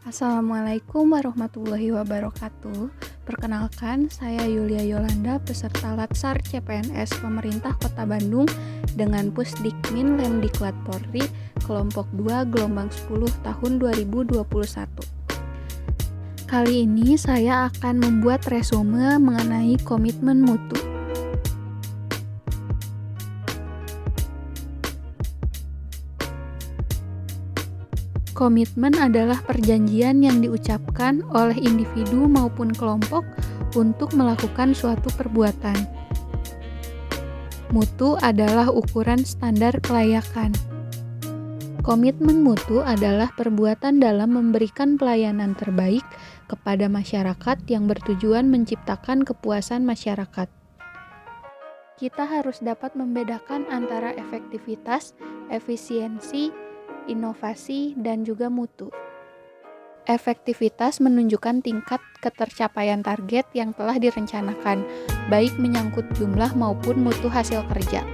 Assalamualaikum warahmatullahi wabarakatuh. Perkenalkan, saya Yulia Yolanda, peserta Latsar CPNS Pemerintah Kota Bandung dengan Pusdikmin Lemdiklat Polri, kelompok 2 gelombang 10 tahun 2021. Kali ini saya akan membuat resume mengenai komitmen mutu. Komitmen adalah perjanjian yang diucapkan oleh individu maupun kelompok untuk melakukan suatu perbuatan. Mutu adalah ukuran standar kelayakan. Komitmen mutu adalah perbuatan dalam memberikan pelayanan terbaik kepada masyarakat yang bertujuan menciptakan kepuasan masyarakat. Kita harus dapat membedakan antara efektivitas, efisiensi, inovasi, dan juga mutu. Efektivitas menunjukkan tingkat ketercapaian target yang telah direncanakan, baik menyangkut jumlah maupun mutu hasil kerja.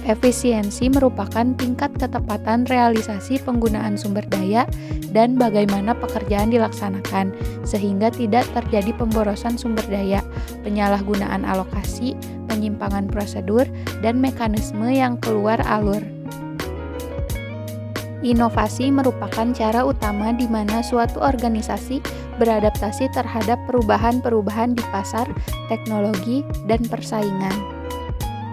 Efisiensi merupakan tingkat ketepatan realisasi penggunaan sumber daya dan bagaimana pekerjaan dilaksanakan, sehingga tidak terjadi pemborosan sumber daya, penyalahgunaan alokasi, penyimpangan prosedur, dan mekanisme yang keluar alur. Inovasi merupakan cara utama di mana suatu organisasi beradaptasi terhadap perubahan-perubahan di pasar, teknologi, dan persaingan.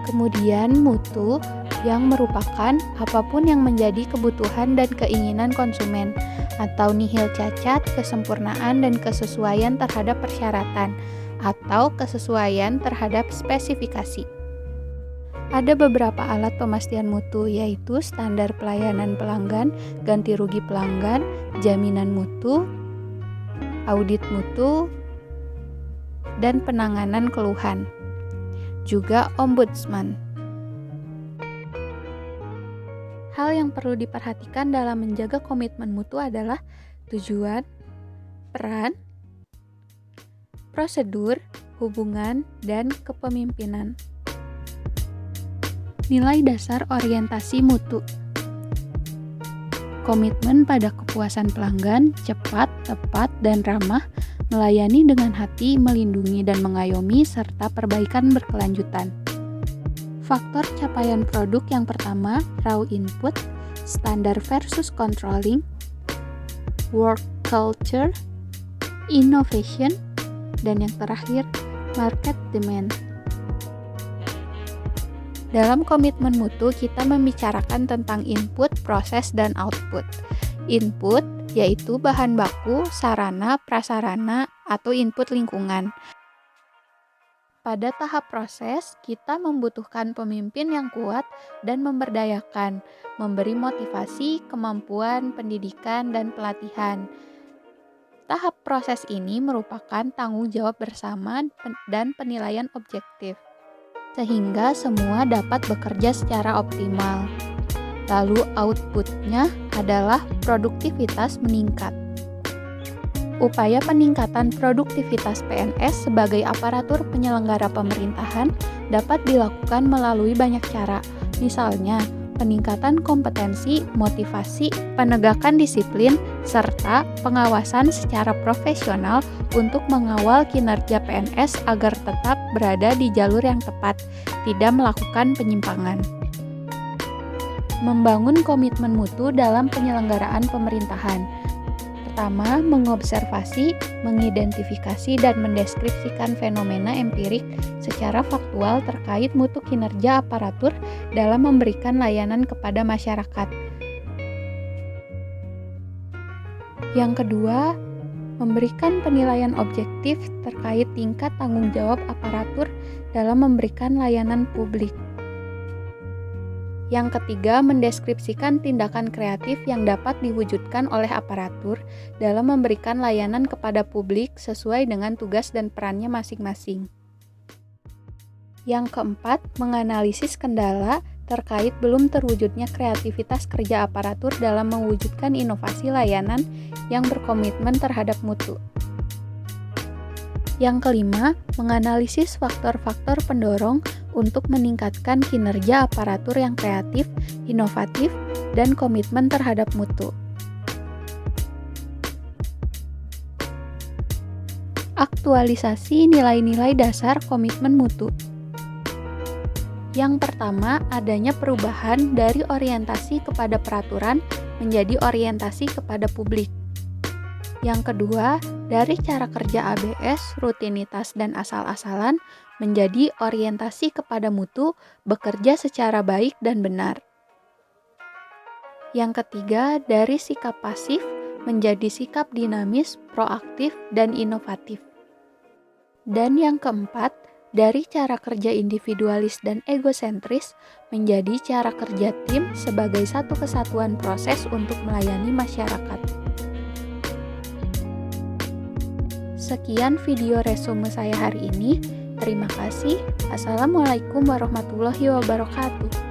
Kemudian mutu yang merupakan apapun yang menjadi kebutuhan dan keinginan konsumen, atau nihil cacat, kesempurnaan, dan kesesuaian terhadap persyaratan, atau kesesuaian terhadap spesifikasi. Ada beberapa alat pemastian mutu, yaitu standar pelayanan pelanggan, ganti rugi pelanggan, jaminan mutu, audit mutu, dan penanganan keluhan. Juga ombudsman. Hal yang perlu diperhatikan dalam menjaga komitmen mutu adalah tujuan, peran, prosedur, hubungan, dan kepemimpinan. Nilai dasar orientasi mutu. Komitmen pada kepuasan pelanggan, cepat, tepat, dan ramah, melayani dengan hati, melindungi dan mengayomi, serta perbaikan berkelanjutan. Faktor capaian produk yang pertama, raw input, standar versus controlling, work culture, innovation, dan yang terakhir, market demand. Dalam komitmen mutu, kita membicarakan tentang input, proses, dan output. Input yaitu bahan baku, sarana, prasarana, atau input lingkungan. Pada tahap proses, kita membutuhkan pemimpin yang kuat dan memberdayakan, memberi motivasi, kemampuan, pendidikan, dan pelatihan. Tahap proses ini merupakan tanggung jawab bersama dan penilaian objektif, sehingga semua dapat bekerja secara optimal. Lalu outputnya adalah produktivitas meningkat. Upaya peningkatan produktivitas PNS sebagai aparatur penyelenggara pemerintahan dapat dilakukan melalui banyak cara, misalnya peningkatan kompetensi, motivasi, penegakan disiplin, serta pengawasan secara profesional untuk mengawal kinerja PNS agar tetap berada di jalur yang tepat, tidak melakukan penyimpangan. Membangun komitmen mutu dalam penyelenggaraan pemerintahan. Pertama, mengobservasi, mengidentifikasi, dan mendeskripsikan fenomena empirik secara faktual terkait mutu kinerja aparatur dalam memberikan layanan kepada masyarakat. Yang kedua, memberikan penilaian objektif terkait tingkat tanggung jawab aparatur dalam memberikan layanan publik. Yang ketiga, mendeskripsikan tindakan kreatif yang dapat diwujudkan oleh aparatur dalam memberikan layanan kepada publik sesuai dengan tugas dan perannya masing-masing. Yang keempat, menganalisis kendala terkait belum terwujudnya kreativitas kerja aparatur dalam mewujudkan inovasi layanan yang berkomitmen terhadap mutu. Yang kelima, menganalisis faktor-faktor pendorong untuk meningkatkan kinerja aparatur yang kreatif, inovatif, dan komitmen terhadap mutu. Aktualisasi nilai-nilai dasar komitmen mutu. Yang pertama, adanya perubahan dari orientasi kepada peraturan menjadi orientasi kepada publik. Yang kedua, dari cara kerja ABS, rutinitas, dan asal-asalan menjadi orientasi kepada mutu, bekerja secara baik dan benar. Yang ketiga, dari sikap pasif menjadi sikap dinamis, proaktif, dan inovatif. Dan yang keempat, dari cara kerja individualis dan egosentris menjadi cara kerja tim sebagai satu kesatuan proses untuk melayani masyarakat. Sekian video resume saya hari ini. Terima kasih. Assalamualaikum warahmatullahi wabarakatuh.